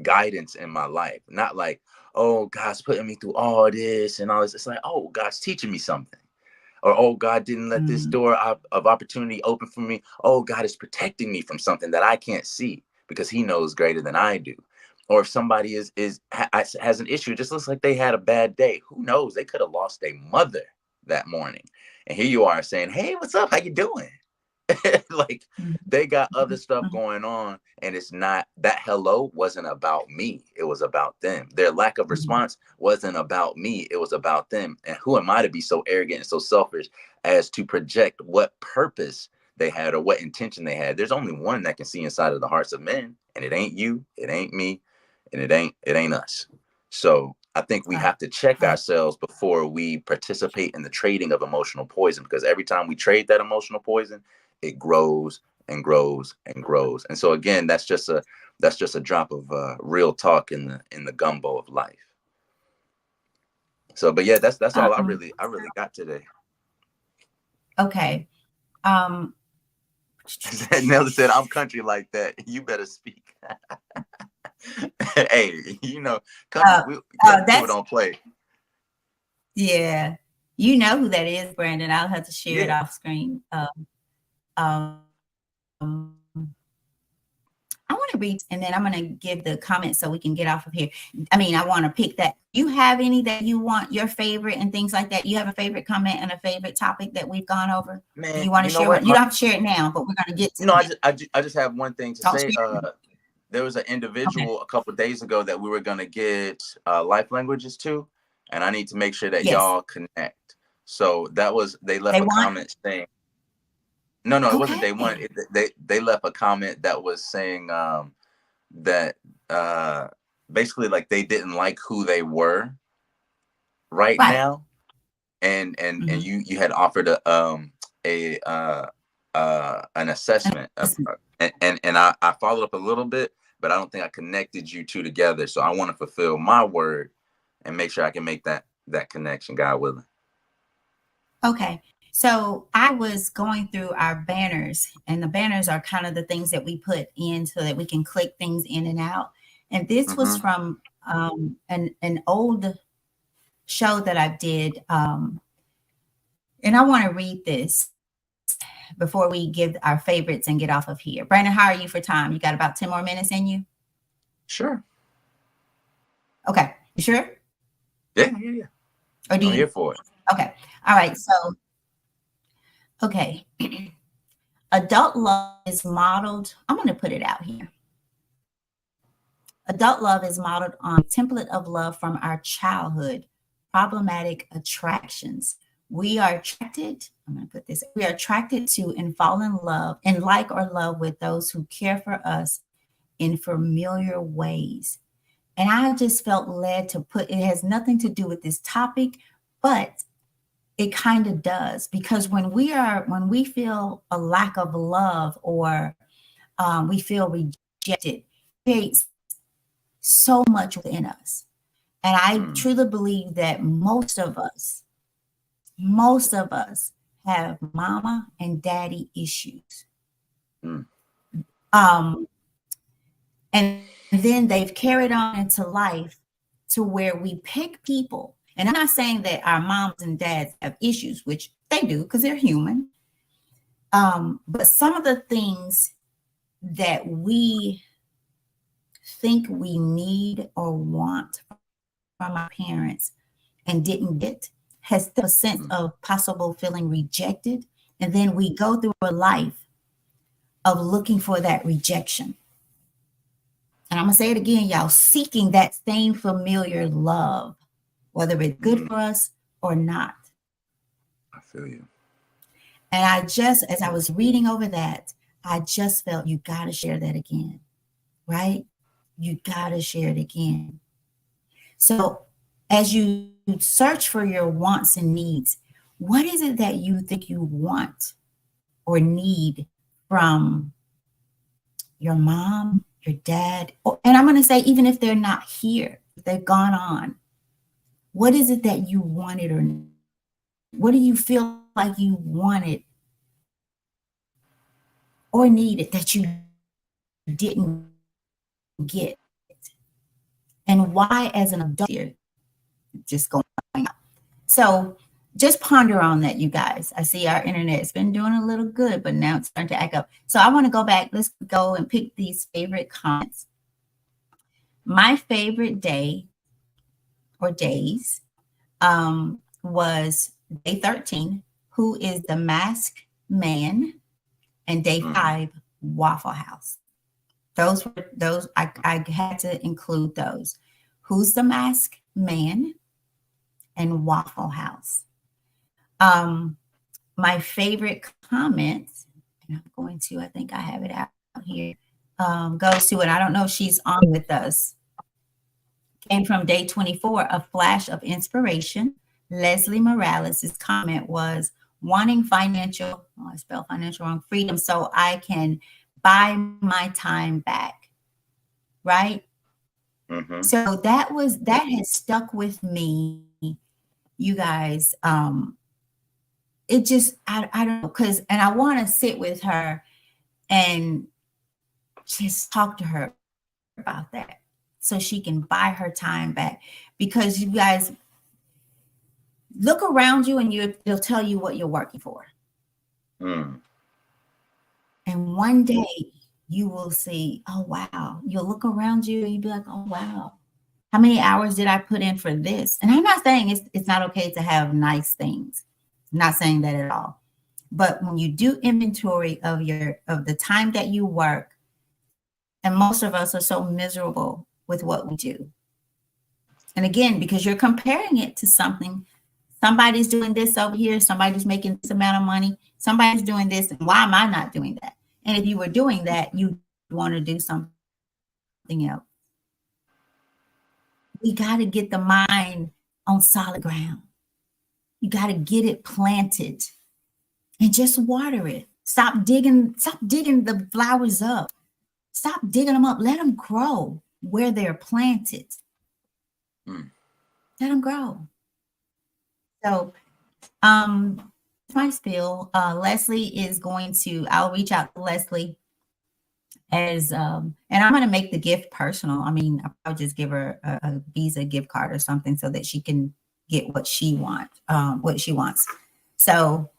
guidance in my life. Not like, oh, God's putting me through all this and all this. It's like, oh, God's teaching me something. Or, oh, God didn't let this door of opportunity open for me. Oh, God is protecting me from something that I can't see because he knows greater than I do. Or if somebody has an issue, it just looks like they had a bad day. Who knows? They could have lost their mother that morning. And here you are saying, hey, what's up? How you doing? Like they got other stuff going on, and it's not that hello wasn't about me. It was about them. Their lack of response wasn't about me. It was about them. And who am I to be so arrogant and so selfish as to project what purpose they had or what intention they had? There's only one that can see inside of the hearts of men, and it ain't you, it ain't me, and it ain't us. So I think we have to check ourselves before we participate in the trading of emotional poison, because every time we trade that emotional poison, it grows and grows and grows. And so again, that's just a drop of real talk in the gumbo of life. So, but yeah, that's all I really got today. Okay. Nelly said, "I'm country like that. You better speak." Hey, country uh, people that's don't play. yeah. You know who that is, Brandon. I'll have to share it Yeah, off screen. Um, I want to read, and then I'm going to give the comments so we can get off of here. I mean, I want to pick that. You have any that you want your favorite and things like that? You have a favorite comment and a favorite topic that we've gone over? Do man. you want to You know share one? what? You don't have to share it now, but we're going to get to I it. just have one thing to Don't say. share it. There was an Okay. individual a couple of days ago that we were gonna get life languages to, and I need to make sure that Yes. y'all connect. So they They left a want. comment saying, no, it wasn't day one. Okay. They left a comment that was saying that basically like they didn't like who they were right Right. now, and Mm-hmm. you had offered a an And assessment of, listen, and I followed up a little bit, but I don't think I connected you two together. So I want to fulfill my word and make sure I can make that connection, God willing. okay. So I was going through our banners, and the banners are kind of the things that we put in so that we can click things in and out. And this was Mm-hmm. from an old show that I did. And I want to read this before we give our favorites and get off of here. Brandon, how are you for time? You got about 10 more minutes in you? Sure. Okay. You sure? Yeah. Or do I'm you? here for it. Okay. All right. So, okay. Adult love is modeled. I'm going to put it out here. Adult love is modeled on a template of love from our childhood, problematic attractions. We are attracted, I'm going to put this, we are attracted to and fall in love and like or love with those who care for us in familiar ways. And I just felt led to put, it has nothing to do with this topic, but it kind of does, because when we feel a lack of love, or we feel rejected, it creates so much within us. And I Mm, truly believe that most of us have mama and daddy issues. mm, Um, and then they've carried on into life to where we pick people. And I'm not saying that our moms and dads have issues, which they do because they're human. But some of the things that we think we need or want from our parents and didn't get has still a sense mm, of possible feeling rejected. And then we go through a life of looking for that rejection. And I'm going to say it again, y'all, seeking that same familiar love, whether it's good mm. for us or not. I feel you. And I just, as I was reading over that, I just felt you got to share that again, right? You got to share it again. So as you search for your wants and needs, what is it that you think you want or need from your mom, your dad? And I'm going to say, even if they're not here, if they've gone on, what is it that you wanted, or what do you feel like you wanted or needed that you didn't get? And why, as an adult, just going out? So just ponder on that, you guys. I see our internet's been doing a little good, but now it's starting to act up. So I want to go back. Let's go and pick these favorite comments. My favorite day or days was day 13, who is the masked man, and day Mm, 5, Waffle House. Those I had to include those. Who's the masked man and Waffle House. Um, my favorite comment, and I'm going to, I think I have it out here, goes to, and I don't know if she's on with us, came from day 24, a flash of inspiration. Leslie Morales' comment was wanting financial, oh, I spelled financial wrong, freedom, so I can buy my time back, right? mm-hmm. So that has stuck with me, you guys, it just, I don't know, because, and I want to sit with her and just talk to her about that so she can buy her time back. Because you guys look around you and they'll tell you what you're working for. Mm. And one day you will see, oh, wow. You'll look around you and you'll be like, oh, wow. How many hours did I put in for this? And I'm not saying it's not okay to have nice things. I'm not saying that at all. But when you do inventory of the time that you work, and most of us are so miserable with what we do. And again, because you're comparing it to something, somebody's doing this over here, somebody's making this amount of money, somebody's doing this, and why am I not doing that? And if you were doing that, you want to do something else. We got to get the mind on solid ground. You got to get it planted and just water it. Stop digging the flowers up. Stop digging them up. Let them grow where they're planted. Mm. Let them grow. So, my spiel, Leslie is going to, I'll reach out to Leslie as, and I'm going to make the gift personal. I mean, I'll just give her a Visa gift card or something so that she can get what she wants. So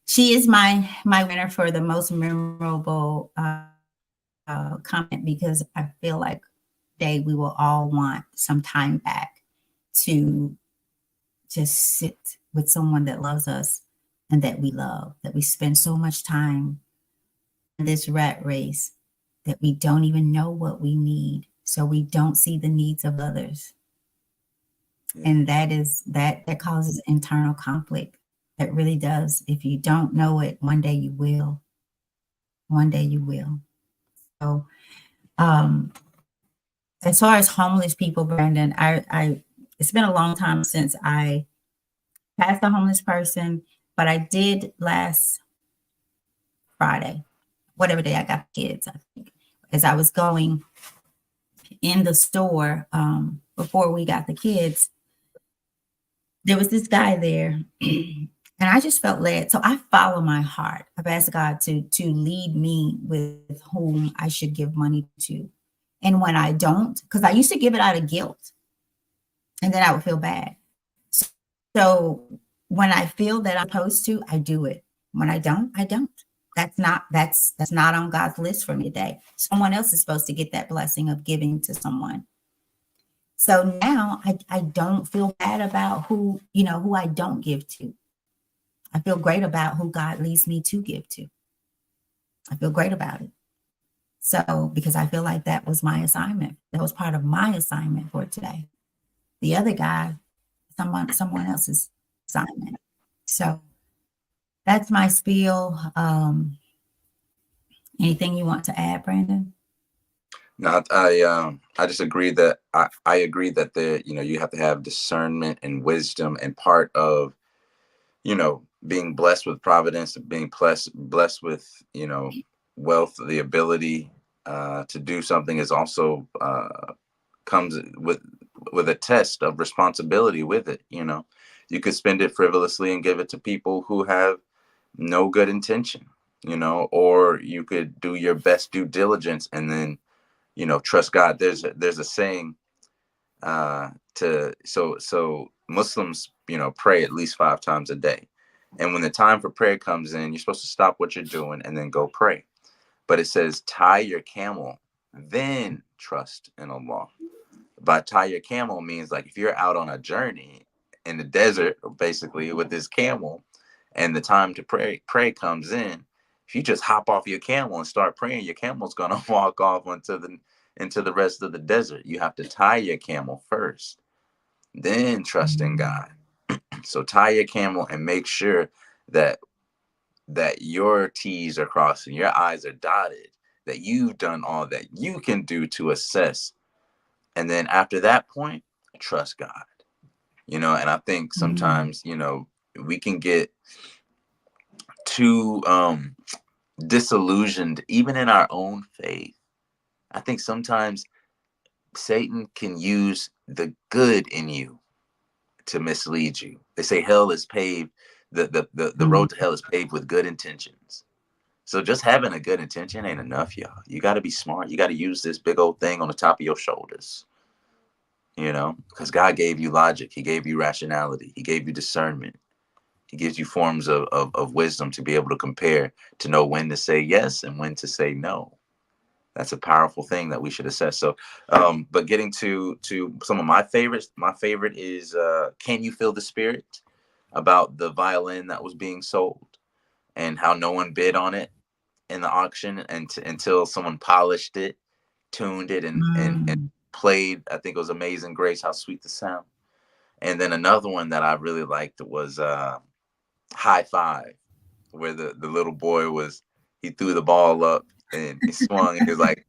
she is my winner for the most memorable comment, because I feel like we will all want some time back to just sit with someone that loves us and that we love, that we spend so much time in this rat race that we don't even know what we need. So we don't see the needs of others. Yeah. And that causes internal conflict. That really does. If you don't know it, one day you will. One day you will. So, as far as homeless people, Brandon, I it's been a long time since I passed a homeless person, but I did last Friday, whatever day I got kids, I think, as I was going in the store before we got the kids, there was this guy there. And I just felt led. So I follow my heart. I've asked God to lead me with whom I should give money to. And when I don't, because I used to give it out of guilt, and then I would feel bad. So when I feel that I'm supposed to, I do it. When I don't, I don't. That's not on God's list for me today. Someone else is supposed to get that blessing of giving to someone. So now I don't feel bad about who I don't give to. I feel great about who God leads me to give to. I feel great about it. So, because I feel like that was my assignment. That was part of my assignment for today. The other guy, someone else's assignment. So that's my spiel. Anything you want to add, Brandon? No, I just agree that I agree that you have to have discernment and wisdom, and part of being blessed with providence, being blessed with wealth, the ability to do something is also comes with a test of responsibility with it. You could spend it frivolously and give it to people who have no good intention, or you could do your best due diligence and then trust God. There's a saying so Muslims pray at least 5 times a day, and when the time for prayer comes in, you're supposed to stop what you're doing and then go pray. But it says tie your camel, then trust in Allah. By tie your camel means, like, if you're out on a journey in the desert, basically, with this camel, and the time to pray comes in, if you just hop off your camel and start praying, your camel's gonna walk off into the rest of the desert. You have to tie your camel first, then trust in God. So tie your camel and make sure that your T's are crossed and your I's are dotted, that you've done all that you can do to assess. And then after that point, trust God. And I think sometimes, we can get too disillusioned, even in our own faith. I think sometimes Satan can use the good in you to mislead you. They say hell is paved The road to hell is paved with good intentions. So just having a good intention ain't enough, y'all. You got to be smart. You got to use this big old thing on the top of your shoulders, because God gave you logic. He gave you rationality. He gave you discernment. He gives you forms of wisdom to be able to compare, to know when to say yes and when to say no. That's a powerful thing that we should assess. So, but getting to some of my favorites, my favorite is Can You Feel the Spirit? About the violin that was being sold and how no one bid on it in the auction until someone polished it, tuned it, and played. I think it was Amazing Grace, How Sweet the Sound. And then another one that I really liked was High Five, where the little boy he threw the ball up and he swung and he was like,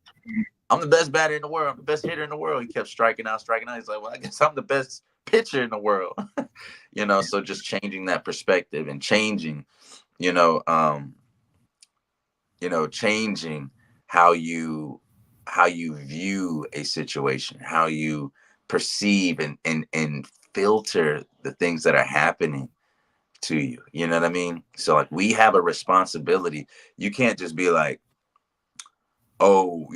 I'm the best batter in the world. I'm the best hitter in the world. He kept striking out, striking out. He's like, well, I guess I'm the best pitcher in the world. So just changing that perspective and changing, changing how you view a situation, how you perceive and filter the things that are happening to you. You know what I mean? So like we have a responsibility. You can't just be like, oh,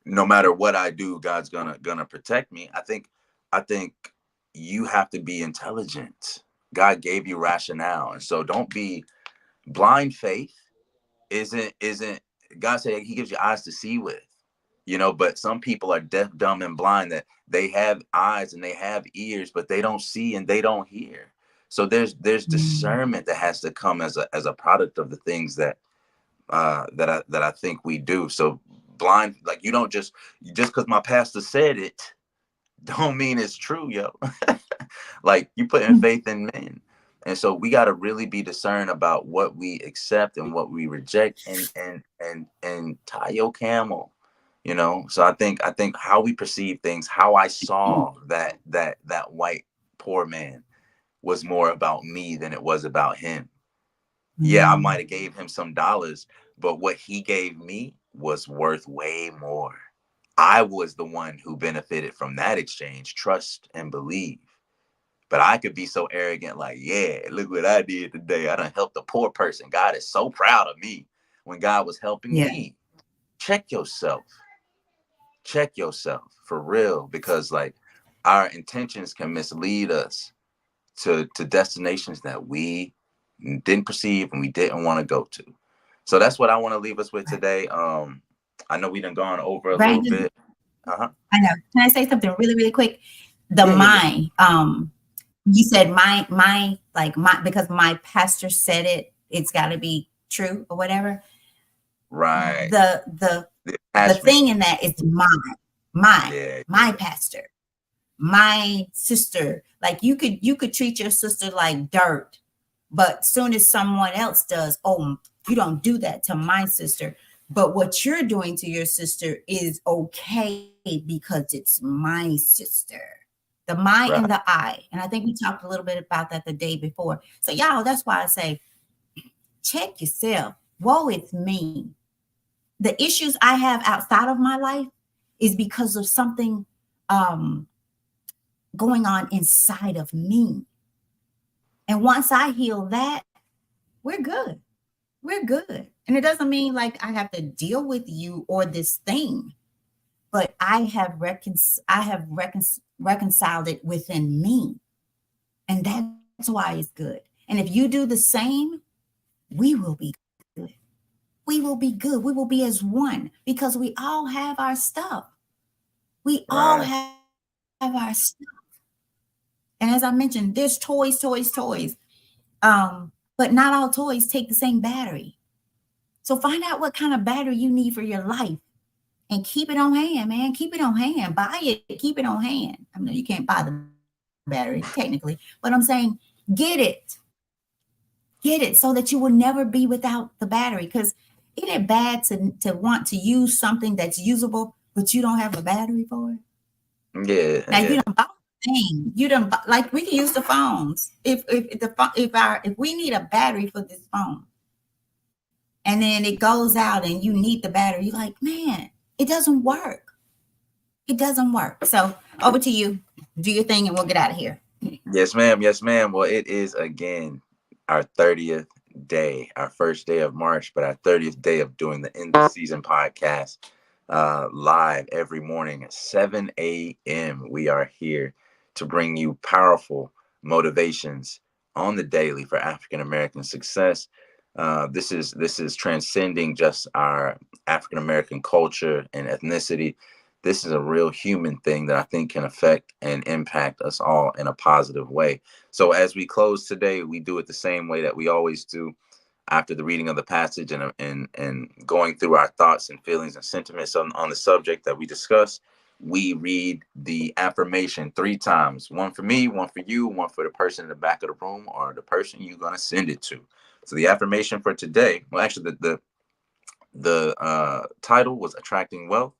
no matter what I do, God's gonna protect me. I think you have to be intelligent. God gave you rationale. And so don't be blind. Faith isn't God said he gives you eyes to see with, but some people are deaf, dumb, and blind, that they have eyes and they have ears, but they don't see and they don't hear. So there's discernment that has to come as a product of the things that I think we do. So blind, like you don't just because my pastor said it, don't mean it's true, yo. Like you put in faith in men. And so we got to really be discerned about what we accept and what we reject, and tie your camel, So I think how we perceive things, how I saw that white poor man was more about me than it was about him. Yeah, I might have gave him some dollars, but what he gave me was worth way more. I was the one who benefited from that exchange, trust and believe. But I could be so arrogant, like, yeah, look what I did today. I done helped a poor person. God is so proud of me when God was helping me. Check yourself. Check yourself for real, because like our intentions can mislead us to destinations that we didn't perceive and we didn't want to go to. So that's what I want to leave us with today. I know we done gone over a Brandon, little bit. I know. Can I say something really, really quick? The Yeah. mind. You said my because my pastor said it, it's got to be true or whatever. Right. The thing in that is my pastor, my sister. Like you could treat your sister like dirt, but soon as someone else does, oh, you don't do that to my sister. But what you're doing to your sister is okay because it's my sister. The my and the I. And I think we talked a little bit about that the day before. So y'all, that's why I say, check yourself. Woe is me. The issues I have outside of my life is because of something going on inside of me. And once I heal that, we're good. We're good. And it doesn't mean like I have to deal with you or this thing, but I have reconciled it within me. And that's why it's good. And if you do the same, we will be good. We will be good. We will be as one because we all have our stuff. We all have our stuff. And as I mentioned, there's toys. But not all toys take the same battery. So find out what kind of battery you need for your life and keep it on hand, man. Keep it on hand. Buy it. Keep it on hand. I mean, you can't buy the battery technically, but I'm saying get it. Get it so that you will never be without the battery. Because isn't it bad to want to use something that's usable, but you don't have a battery for it? Yeah. Now you don't buy the thing. You don't like we can use the phones. If we need a battery for this phone, and then it goes out and you need the battery, you're like, man, it doesn't work. It doesn't work. So over to you. Do your thing and we'll get out of here. Yes, ma'am. Yes, ma'am. Well, it is again our 30th day, our first day of March, but our 30th day of doing the end of season podcast live every morning at 7 a.m. We are here to bring you powerful motivations on the daily for African American success. This is transcending just our African American culture and ethnicity. This is a real human thing that I think can affect and impact us all in a positive way. So as we close today, we do it the same way that we always do after the reading of the passage and going through our thoughts and feelings and sentiments on the subject that we discuss. We read the affirmation 3 times, one for me, one for you, one for the person in the back of the room or the person you're going to send it to. So the affirmation for today, well, actually the title was Attracting Wealth.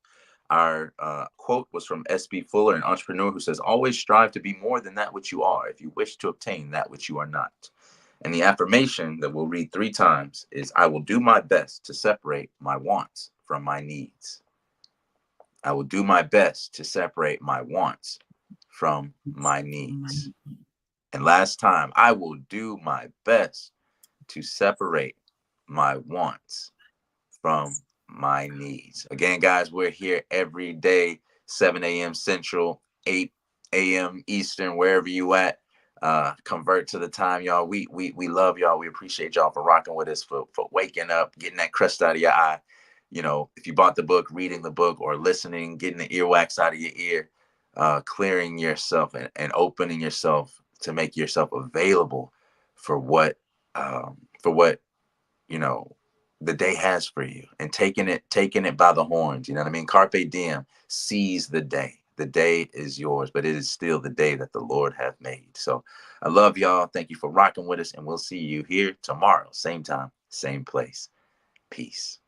Our quote was from S.B. Fuller, an entrepreneur who says, always strive to be more than that which you are if you wish to obtain that which you are not. And the affirmation that we'll read 3 times is, I will do my best to separate my wants from my needs. I will do my best to separate my wants from my needs. And last time, I will do my best to separate my wants from my needs. Again, guys, we're here every day, 7 a.m. Central, 8 a.m. Eastern, wherever you at. Convert to the time, y'all. We love y'all. We appreciate y'all for rocking with us, for waking up, getting that crust out of your eye. You know, if you bought the book, reading the book, or listening, getting the earwax out of your ear, clearing yourself and opening yourself to make yourself available for what you know the day has for you, and taking it by the horns. You know what I mean? Carpe diem. Seize the day. The day is yours, but it is still the day that the Lord hath made. So I love y'all. Thank you for rocking with us, and we'll see you here tomorrow, same time, same place. Peace.